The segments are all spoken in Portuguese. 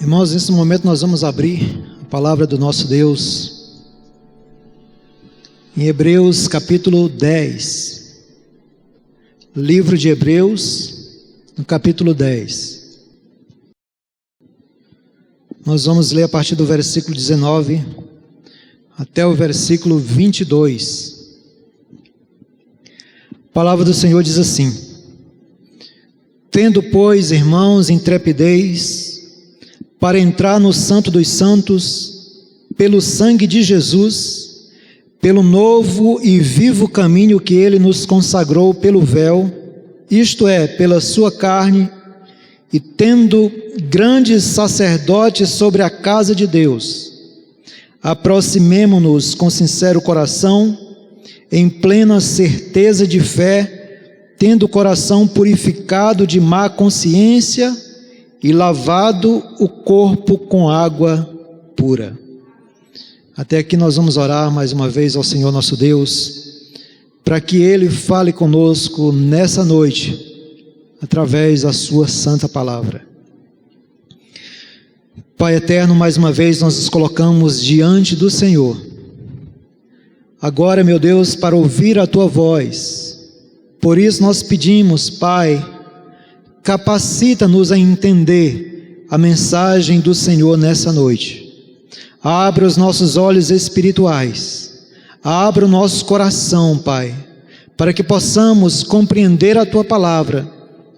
Irmãos, nesse momento nós vamos abrir a palavra do nosso Deus em Hebreus capítulo 10. Livro de Hebreus, no capítulo 10. Nós vamos ler a partir do versículo 19 até o versículo 22. A palavra do Senhor diz assim: Tendo, pois, irmãos, intrepidez para entrar no Santo dos Santos, pelo sangue de Jesus, pelo novo e vivo caminho que Ele nos consagrou pelo véu, isto é, pela sua carne, e tendo grandes sacerdotes sobre a casa de Deus, aproximemo-nos com sincero coração, em plena certeza de fé, tendo o coração purificado de má consciência e lavado o corpo com água pura. Até aqui nós vamos orar mais uma vez ao Senhor nosso Deus, para que Ele fale conosco nessa noite, através da sua santa palavra. Pai eterno, mais uma vez nós nos colocamos diante do Senhor, agora, meu Deus, para ouvir a Tua voz. Por isso nós pedimos, Pai, capacita-nos a entender a mensagem do Senhor nessa noite. Abra os nossos olhos espirituais, abra o nosso coração, Pai, para que possamos compreender a Tua palavra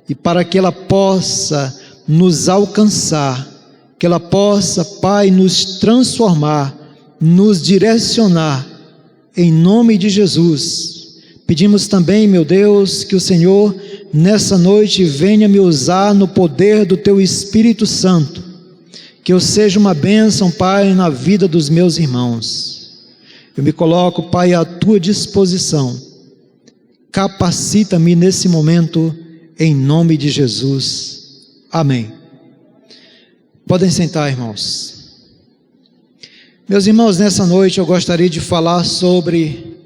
e para que ela possa nos alcançar, que ela possa, Pai, nos transformar, nos direcionar, em nome de Jesus. Pedimos também, meu Deus, que o Senhor nessa noite venha me usar no poder do Teu Espírito Santo, que eu seja uma bênção, Pai, na vida dos meus irmãos. Eu me coloco, Pai, à Tua disposição. Capacita-me nesse momento, em nome de Jesus. Amém. Podem sentar, irmãos. Meus irmãos, nessa noite eu gostaria de falar sobre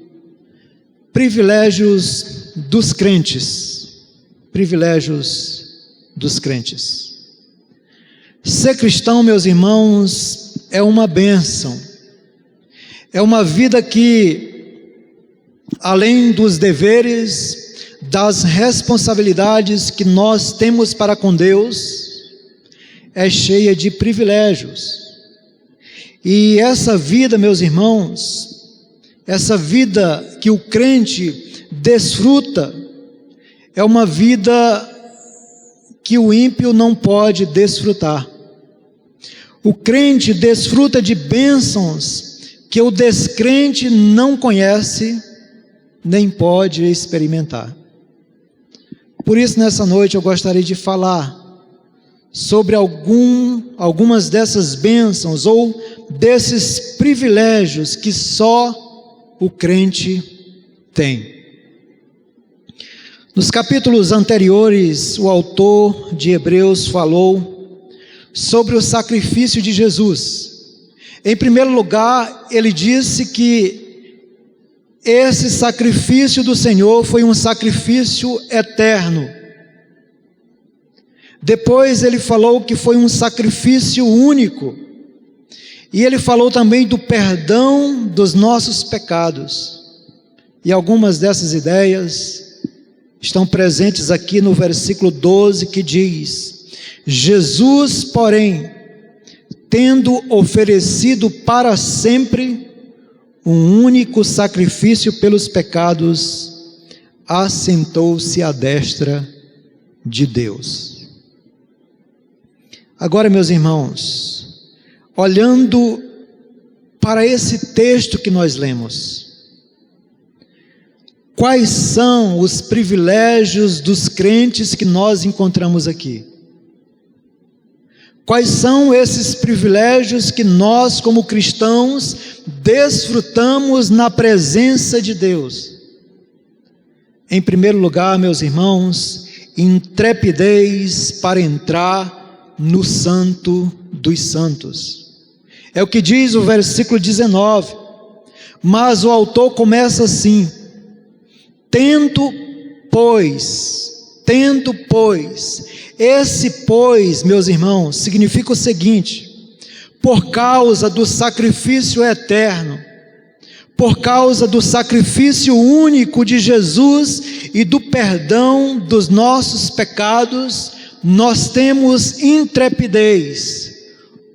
privilégios dos crentes. Privilégios dos crentes. Ser cristão, meus irmãos, é uma bênção. É uma vida que, além dos deveres, das responsabilidades que nós temos para com Deus, é cheia de privilégios. E essa vida, meus irmãos, essa vida que o crente desfruta, é uma vida que o ímpio não pode desfrutar. O crente desfruta de bênçãos que o descrente não conhece, nem pode experimentar. Por isso, nessa noite, eu gostaria de falar sobre algumas dessas bênçãos ou desses privilégios que só o crente tem. Nos capítulos anteriores, o autor de Hebreus falou sobre o sacrifício de Jesus. Em primeiro lugar, ele disse que esse sacrifício do Senhor foi um sacrifício eterno. Depois ele falou que foi um sacrifício único. E ele falou também do perdão dos nossos pecados. E algumas dessas ideias estão presentes aqui no versículo 12, que diz: Jesus, porém, tendo oferecido para sempre um único sacrifício pelos pecados, assentou-se à destra de Deus. Agora, meus irmãos, olhando para esse texto que nós lemos, quais são os privilégios dos crentes que nós encontramos aqui? Quais são esses privilégios que nós, como cristãos, desfrutamos na presença de Deus? Em primeiro lugar, meus irmãos, intrepidez para entrar no Santo dos Santos. É o que diz o versículo 19. Mas o autor começa assim: tendo, pois, Tendo, pois, esse pois, meus irmãos, significa o seguinte: por causa do sacrifício eterno, por causa do sacrifício único de Jesus e do perdão dos nossos pecados, nós temos intrepidez,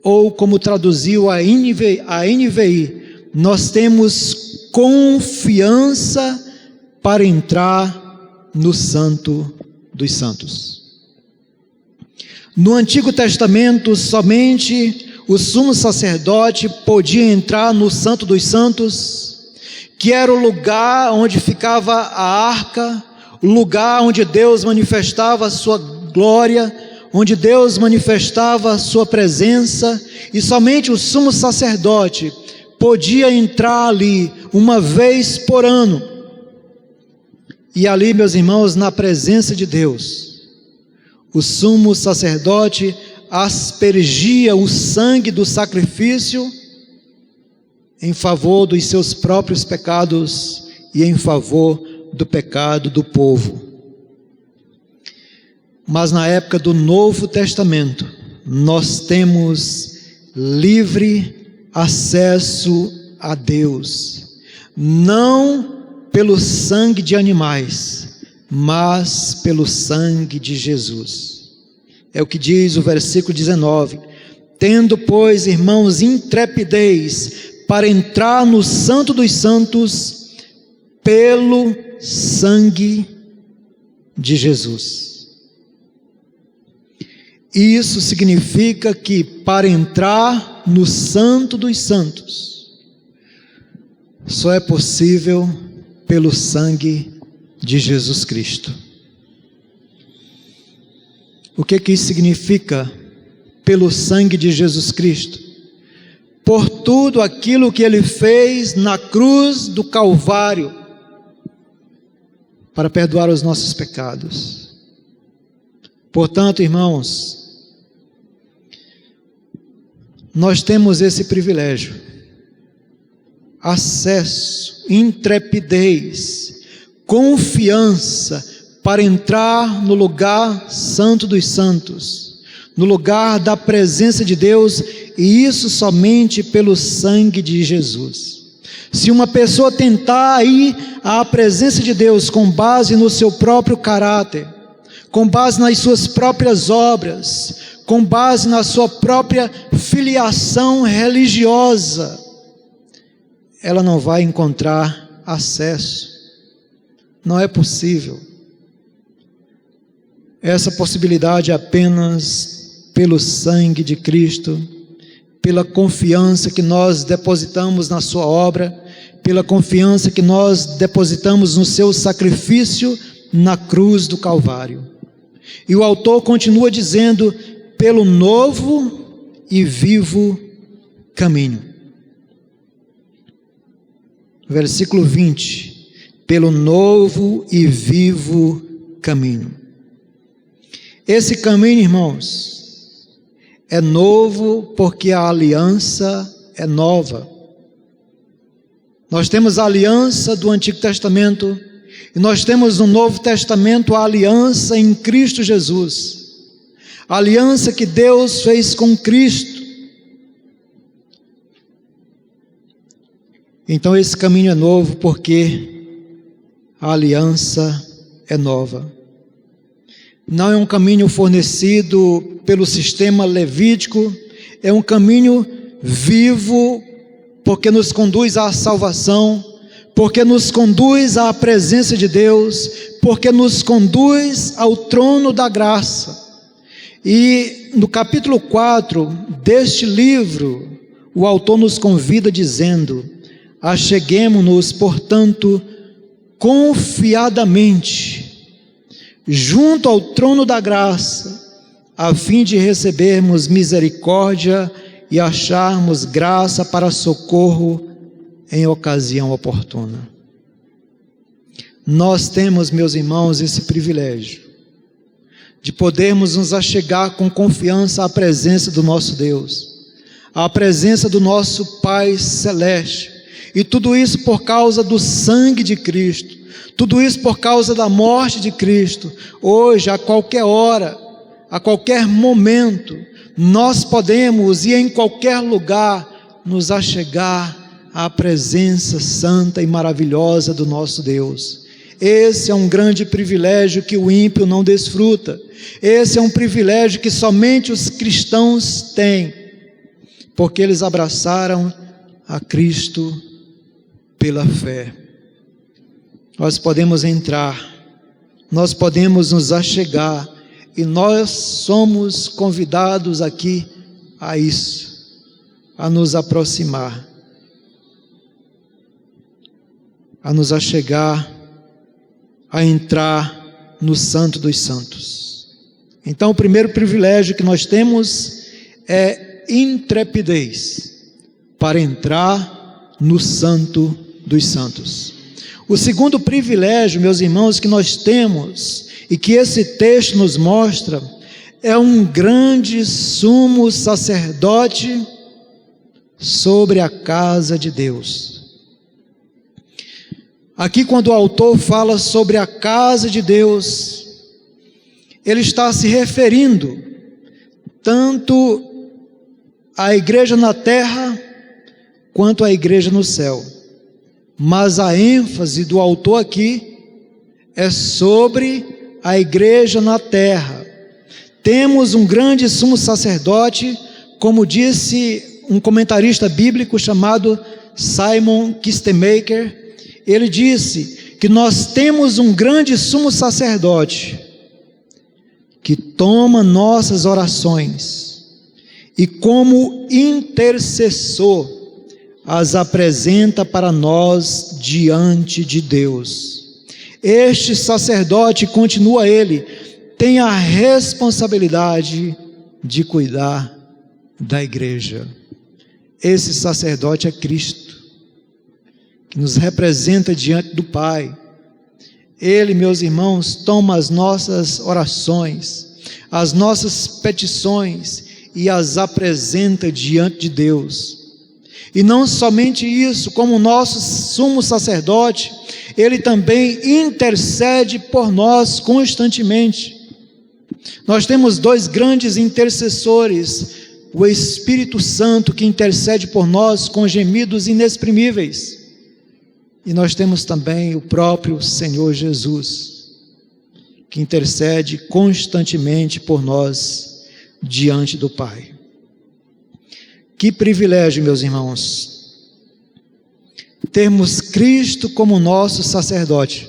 ou como traduziu a NVI, nós temos confiança para entrar no Santo dos Santos. No Antigo Testamento, somente o sumo sacerdote podia entrar no Santo dos Santos, que era o lugar onde ficava a arca, o lugar onde Deus manifestava a sua glória, onde Deus manifestava a sua presença, e somente o sumo sacerdote podia entrar ali uma vez por ano. E ali, meus irmãos, na presença de Deus, o sumo sacerdote aspergia o sangue do sacrifício em favor dos seus próprios pecados e em favor do pecado do povo. Mas na época do Novo Testamento, nós temos livre acesso a Deus, não pelo sangue de animais, mas pelo sangue de Jesus. É o que diz o versículo 19: tendo, pois, irmãos, intrepidez para entrar no Santo dos Santos pelo sangue de Jesus. Isso significa que para entrar no Santo dos Santos só é possível pelo sangue de Jesus Cristo. O que isso significa? Pelo sangue de Jesus Cristo, por tudo aquilo que Ele fez na cruz do Calvário, para perdoar os nossos pecados. Portanto, irmãos, nós temos esse privilégio, acesso, intrepidez, confiança, para entrar no lugar santo dos santos, no lugar da presença de Deus, e isso somente pelo sangue de Jesus. Se uma pessoa tentar ir à presença de Deus com base no seu próprio caráter, com base nas suas próprias obras, com base na sua própria filiação religiosa, ela não vai encontrar acesso. Não é possível. Essa possibilidade é apenas pelo sangue de Cristo, pela confiança que nós depositamos na sua obra, pela confiança que nós depositamos no seu sacrifício na cruz do Calvário. E o autor continua dizendo: pelo novo e vivo caminho. Versículo 20: pelo novo e vivo caminho. Esse caminho, irmãos, é novo porque a aliança é nova. Nós temos a aliança do Antigo Testamento e nós temos no Novo Testamento a aliança em Cristo Jesus. A aliança que Deus fez com Cristo. Então esse caminho é novo porque a aliança é nova. Não é um caminho fornecido pelo sistema levítico, é um caminho vivo, porque nos conduz à salvação, porque nos conduz à presença de Deus, porque nos conduz ao trono da graça. E no capítulo 4 deste livro, o autor nos convida dizendo: acheguemo-nos, portanto, confiadamente junto ao trono da graça, a fim de recebermos misericórdia e acharmos graça para socorro em ocasião oportuna. Nós temos, meus irmãos, esse privilégio de podermos nos achegar com confiança à presença do nosso Deus, à presença do nosso Pai Celeste, e tudo isso por causa do sangue de Cristo, Tudo isso por causa da morte de Cristo. Hoje, a qualquer hora, a qualquer momento, nós podemos e em qualquer lugar nos achegar à presença santa e maravilhosa do nosso Deus. Esse é um grande privilégio que o ímpio não desfruta. Esse é um privilégio que somente os cristãos têm, porque eles abraçaram a Cristo pela fé. Nós podemos entrar, nós podemos nos achegar, e nós somos convidados aqui a isso, a nos aproximar, a nos achegar, a entrar no Santo dos Santos. Então, o primeiro privilégio que nós temos é intrepidez para entrar no Santo dos Santos. O segundo privilégio, meus irmãos, que nós temos e que esse texto nos mostra é um grande sumo sacerdote sobre a casa de Deus. Aqui, quando o autor fala sobre a casa de Deus, ele está se referindo tanto à igreja na terra quanto à igreja no céu. Mas a ênfase do autor aqui é sobre a igreja na terra. Temos um grande sumo sacerdote, como disse um comentarista bíblico chamado Simon Kistemaker. Ele disse que nós temos um grande sumo sacerdote que toma nossas orações e, como intercessor, as apresenta para nós diante de Deus. Este sacerdote, continua ele, tem a responsabilidade de cuidar da igreja. Esse sacerdote é Cristo, que nos representa diante do Pai. Ele, meus irmãos, toma as nossas orações, as nossas petições e as apresenta diante de Deus. E não somente isso, como nosso sumo sacerdote, ele também intercede por nós constantemente. Nós temos dois grandes intercessores, o Espírito Santo, que intercede por nós com gemidos inexprimíveis, e nós temos também o próprio Senhor Jesus, que intercede constantemente por nós diante do Pai. Que privilégio, meus irmãos, termos Cristo como nosso sacerdote,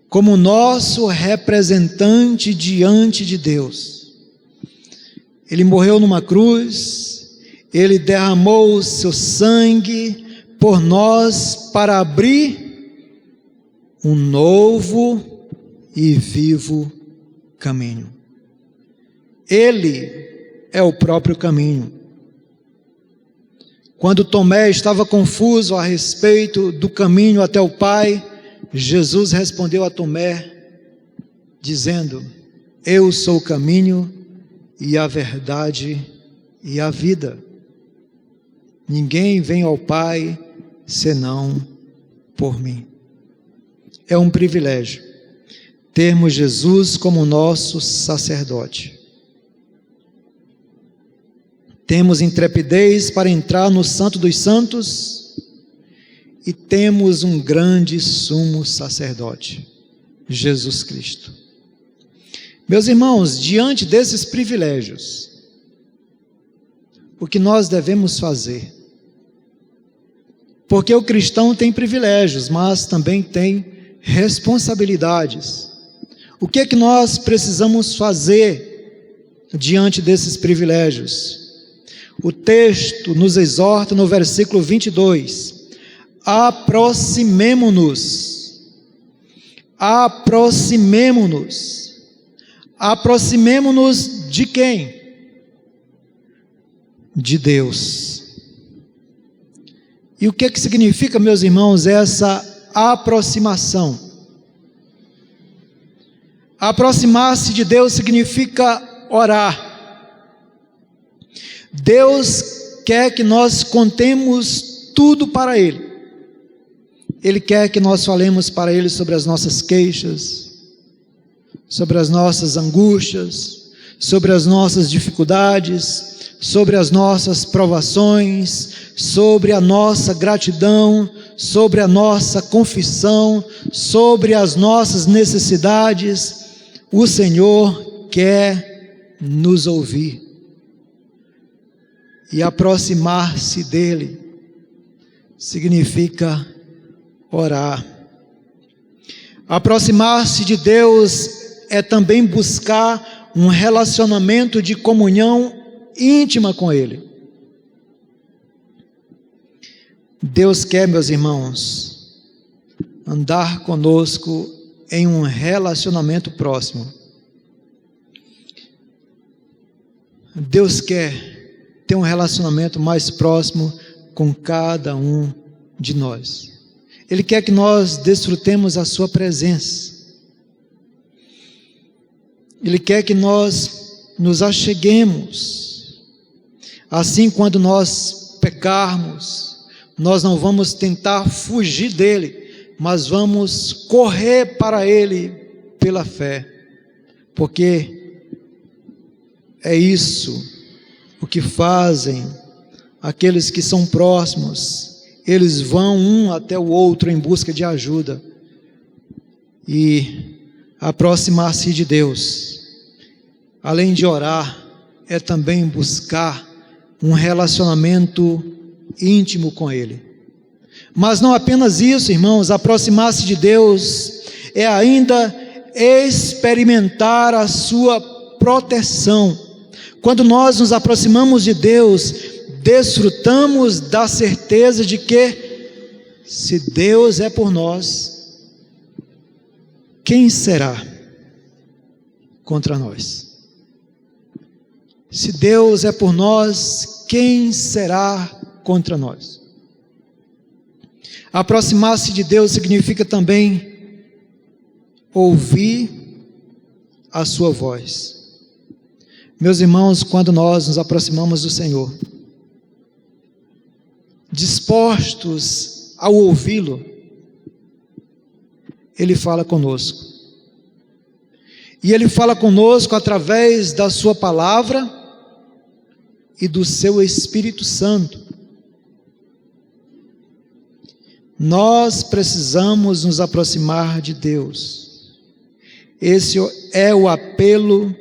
como nosso representante diante de Deus. Ele morreu numa cruz, ele derramou o seu sangue por nós para abrir um novo e vivo caminho. Ele é o próprio caminho. Quando Tomé estava confuso a respeito do caminho até o Pai, Jesus respondeu a Tomé, dizendo: eu sou o caminho e a verdade e a vida. Ninguém vem ao Pai senão por mim. É um privilégio termos Jesus como nosso sacerdote. Temos intrepidez para entrar no Santo dos Santos e temos um grande sumo sacerdote, Jesus Cristo. Meus irmãos, diante desses privilégios, o que nós devemos fazer? Porque o cristão tem privilégios, mas também tem responsabilidades. O que é que nós precisamos fazer diante desses privilégios? O texto nos exorta no versículo 22, aproximemo-nos, aproximemo-nos de quem? De Deus. E o que significa, meus irmãos, essa aproximação? Aproximar-se de Deus significa orar. Deus quer que nós contemos tudo para Ele. Ele quer que nós falemos para Ele sobre as nossas queixas, sobre as nossas angústias, sobre as nossas dificuldades, sobre as nossas provações, sobre a nossa gratidão, sobre a nossa confissão, sobre as nossas necessidades. O Senhor quer nos ouvir e aproximar-se dEle significa orar. Aproximar-se de Deus é também buscar um relacionamento de comunhão íntima com Ele. Deus quer, meus irmãos, andar conosco em um relacionamento próximo. Deus quer ter um relacionamento mais próximo com cada um de nós. Ele quer que nós desfrutemos a sua presença. Ele quer que nós nos acheguemos. Assim, quando nós pecarmos, nós não vamos tentar fugir dele, mas vamos correr para ele pela fé, porque é isso o que fazem aqueles que são próximos. Eles vão um até o outro em busca de ajuda e aproximar-se de Deus, além de orar, é também buscar um relacionamento íntimo com Ele. Mas não apenas isso, irmãos, aproximar-se de Deus é ainda experimentar a sua proteção. Quando nós nos aproximamos de Deus, desfrutamos da certeza de que, se Deus é por nós, quem será contra nós? Se Deus é por nós, quem será contra nós? Aproximar-se de Deus significa também ouvir a sua voz. Meus irmãos, quando nós nos aproximamos do Senhor, dispostos a ouvi-lo, Ele fala conosco. E Ele fala conosco através da sua palavra e do seu Espírito Santo. Nós precisamos nos aproximar de Deus. Esse é o apelo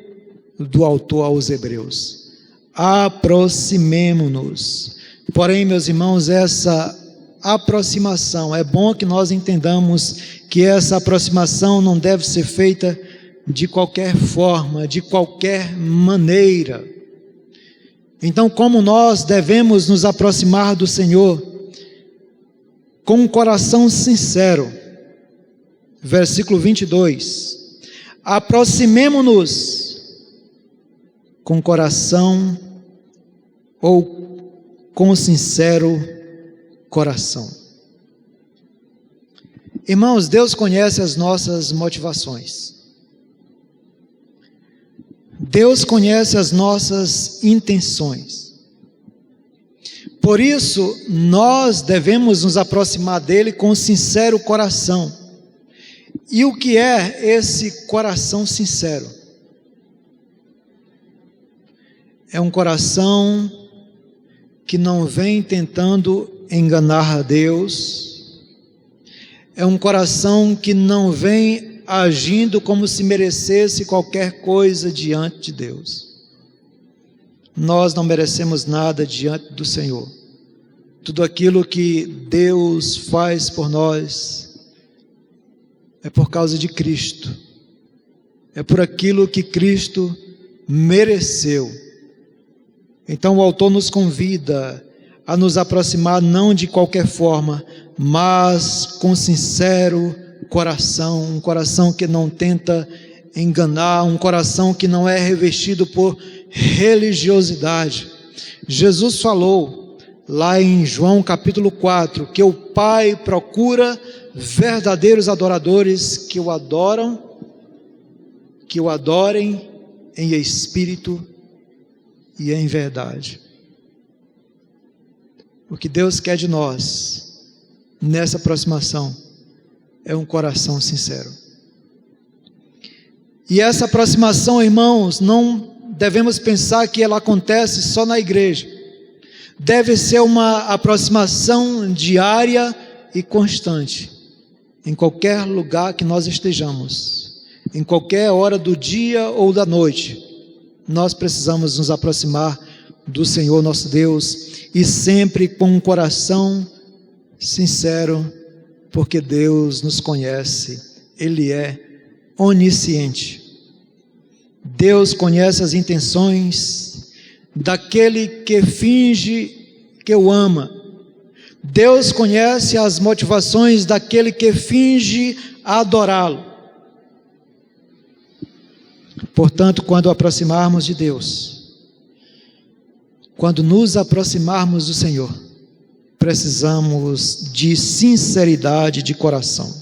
do autor aos Hebreus. Aproximemo-nos. Porém, meus irmãos, essa aproximação, é bom que nós entendamos que essa aproximação não deve ser feita de qualquer forma, de qualquer maneira. Então, como nós devemos nos aproximar do Senhor? Com um coração sincero. Versículo 22. Aproximemo-nos com coração ou com sincero coração. Irmãos, Deus conhece as nossas motivações. Deus conhece as nossas intenções. Por isso, nós devemos nos aproximar dele com sincero coração. E o que é esse coração sincero? É um coração que não vem tentando enganar a Deus. É um coração que não vem agindo como se merecesse qualquer coisa diante de Deus. Nós não merecemos nada diante do Senhor. Tudo aquilo que Deus faz por nós é por causa de Cristo. É por aquilo que Cristo mereceu. Então o autor nos convida a nos aproximar não de qualquer forma, mas com sincero coração, um coração que não tenta enganar, um coração que não é revestido por religiosidade. Jesus falou lá em João capítulo 4, que o Pai procura verdadeiros adoradores que o adorem em espírito e em verdade. O que Deus quer de nós nessa aproximação é um coração sincero. E essa aproximação, irmãos, não devemos pensar que ela acontece só na igreja. Deve ser uma aproximação diária e constante, em qualquer lugar que nós estejamos, em qualquer hora do dia ou da noite. Nós precisamos nos aproximar do Senhor nosso Deus, e sempre com um coração sincero, porque Deus nos conhece, Ele é onisciente. Deus conhece as intenções daquele que finge que o ama. Deus conhece as motivações daquele que finge adorá-lo. Portanto, quando aproximarmos de Deus, quando nos aproximarmos do Senhor, precisamos de sinceridade de coração.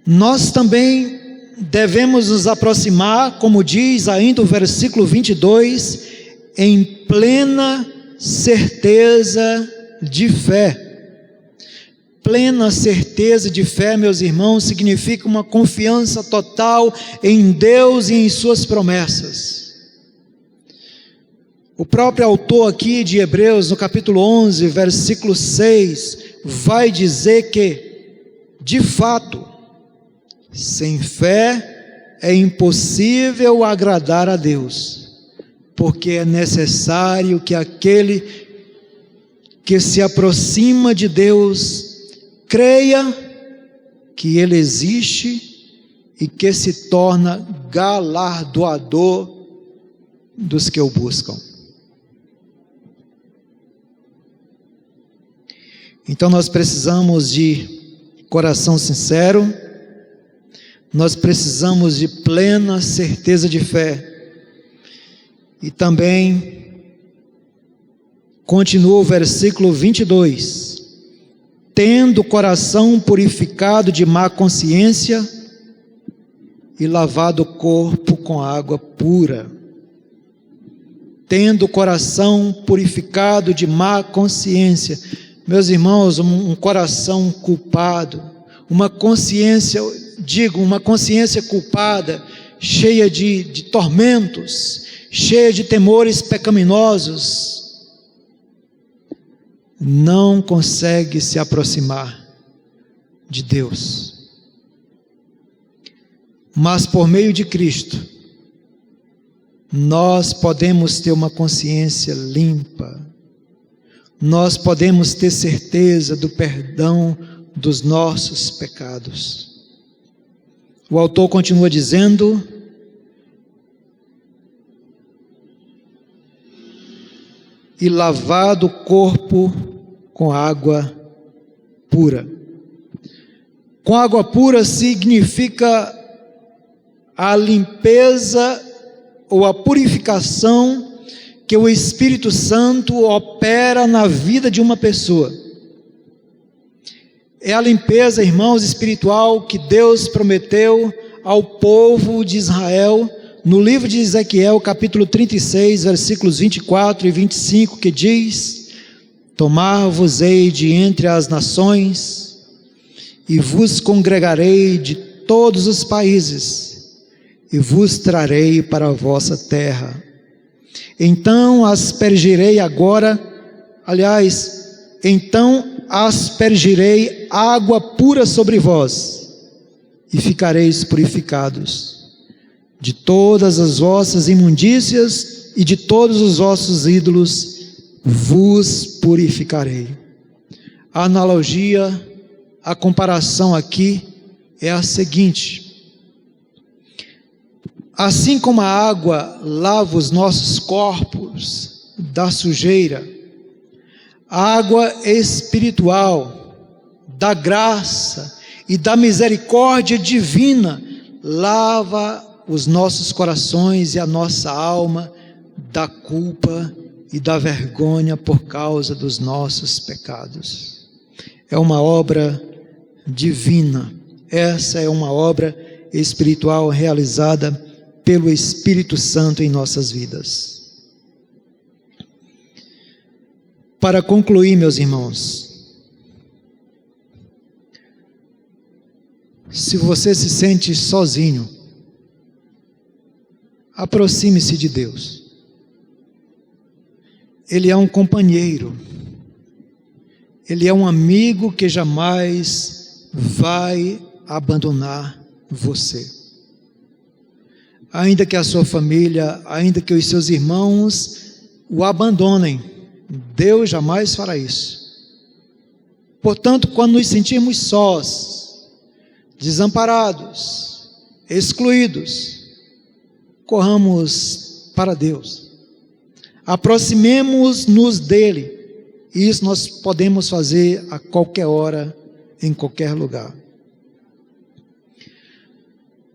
Nós também devemos nos aproximar, como diz ainda o versículo 22, em plena certeza de fé. Plena certeza de fé, meus irmãos, significa uma confiança total em Deus e em suas promessas. O próprio autor aqui de Hebreus, no capítulo 11, versículo 6, vai dizer que, de fato, sem fé é impossível agradar a Deus, porque é necessário que aquele que se aproxima de Deus creia que Ele existe e que se torna galardoador dos que o buscam. Então nós precisamos de coração sincero, nós precisamos de plena certeza de fé, e também continua o versículo 22, tendo o coração purificado de má consciência e lavado o corpo com água pura. Tendo o coração purificado de má consciência. Meus irmãos, um coração culpado, uma consciência culpada, cheia de tormentos, cheia de temores pecaminosos, não consegue se aproximar de Deus. Mas por meio de Cristo, nós podemos ter uma consciência limpa, nós podemos ter certeza do perdão dos nossos pecados. O autor continua dizendo: e lavado o corpo com água pura. Com água pura significa a limpeza ou a purificação que o Espírito Santo opera na vida de uma pessoa. É a limpeza, irmãos, espiritual que Deus prometeu ao povo de Israel no livro de Ezequiel, capítulo 36, versículos 24 e 25, que diz: tomar-vos-ei de entre as nações e vos congregarei de todos os países e vos trarei para a vossa terra. Então aspergirei aspergirei água pura sobre vós, e ficareis purificados. De todas as vossas imundícias e de todos os vossos ídolos vos purificarei. A analogia, a comparação aqui é a seguinte: assim como a água lava os nossos corpos da sujeira, a água espiritual, da graça e da misericórdia divina, lava os nossos corações e a nossa alma da culpa e da vergonha por causa dos nossos pecados. É uma obra divina, essa é uma obra espiritual realizada pelo Espírito Santo em nossas vidas. Para concluir, meus irmãos, Se você se sente sozinho, aproxime-se de Deus. Ele é um companheiro. Ele é um amigo que jamais vai abandonar você. Ainda que a sua família, ainda que os seus irmãos o abandonem, Deus jamais fará isso. Portanto, quando nos sentirmos sós, desamparados, excluídos, corramos para Deus. Aproximemo-nos dele. E isso nós podemos fazer a qualquer hora, em qualquer lugar.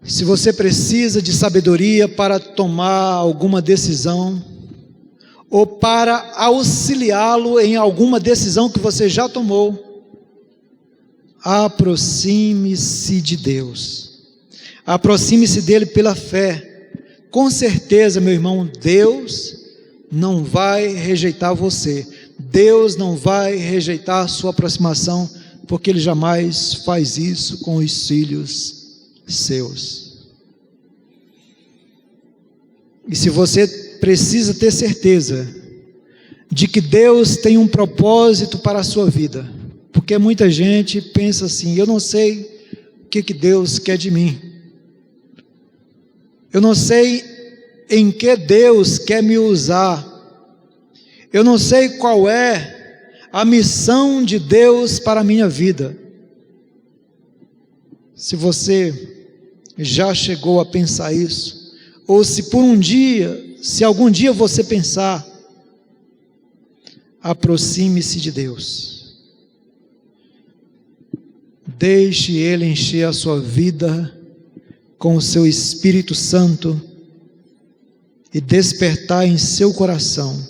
Se você precisa de sabedoria para tomar alguma decisão, ou para auxiliá-lo em alguma decisão que você já tomou, aproxime-se de Deus. Aproxime-se dele pela fé. Com certeza, meu irmão, Deus não vai rejeitar você. Deus não vai rejeitar a sua aproximação, porque Ele jamais faz isso com os filhos seus. E se você precisa ter certeza de que Deus tem um propósito para a sua vida, porque muita gente pensa assim: eu não sei o que Deus quer de mim, eu não sei em que Deus quer me usar, eu não sei qual é a missão de Deus para a minha vida. Se você já chegou a pensar isso, ou se algum dia você pensar, aproxime-se de Deus. Deixe Ele encher a sua vida com o seu Espírito Santo e despertar em seu coração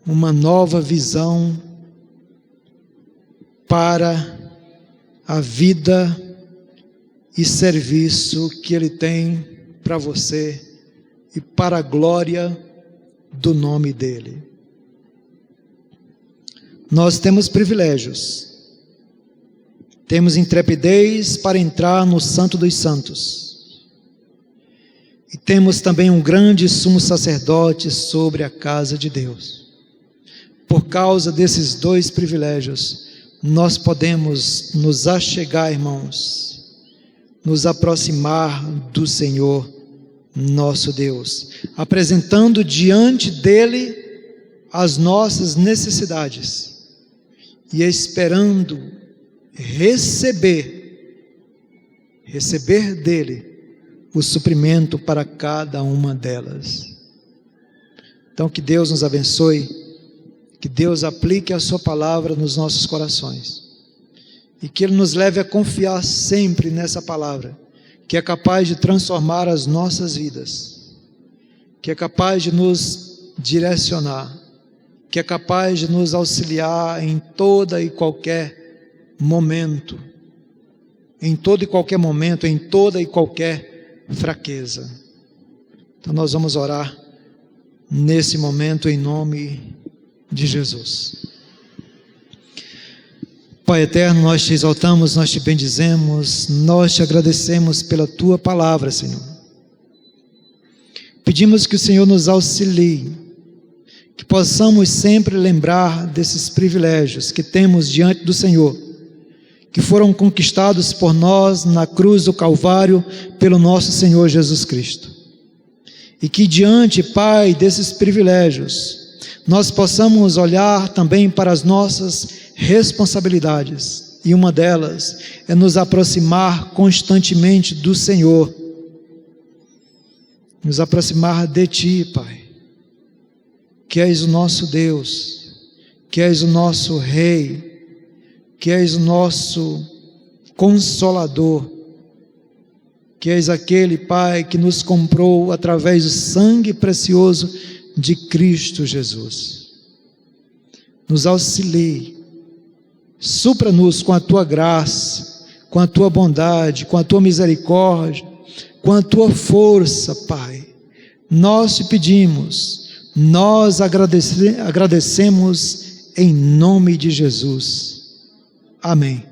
uma nova visão para a vida e serviço que Ele tem para você e para a glória do nome dEle. Nós temos privilégios, temos intrepidez para entrar no Santo dos Santos, e temos também um grande sumo sacerdote sobre a casa de Deus. Por causa desses dois privilégios, nós podemos nos achegar, irmãos, nos aproximar do Senhor nosso Deus, apresentando diante dEle as nossas necessidades e esperando receber dEle o suprimento para cada uma delas. Então, que Deus nos abençoe, que Deus aplique a sua palavra nos nossos corações, e que Ele nos leve a confiar sempre nessa palavra, que é capaz de transformar as nossas vidas, que é capaz de nos direcionar, que é capaz de nos auxiliar em toda e qualquer momento, em todo e qualquer momento, em toda e qualquer fraqueza. Então nós vamos orar nesse momento em nome de Jesus. Pai eterno, nós te exaltamos, nós te bendizemos, nós te agradecemos pela tua palavra, Senhor. Pedimos que o Senhor nos auxilie, que possamos sempre lembrar desses privilégios que temos diante do Senhor, que foram conquistados por nós na cruz do Calvário pelo nosso Senhor Jesus Cristo. E que diante, Pai, desses privilégios, nós possamos olhar também para as nossas responsabilidades, e uma delas é nos aproximar constantemente do Senhor, nos aproximar de Ti, Pai, que és o nosso Deus, que és o nosso Rei, que és o nosso Consolador, que és aquele, Pai, que nos comprou através do sangue precioso de Cristo Jesus. Nos auxilie, supra-nos com a Tua graça, com a Tua bondade, com a Tua misericórdia, com a Tua força, Pai. Nós te pedimos, nós agradecemos em nome de Jesus. Amém.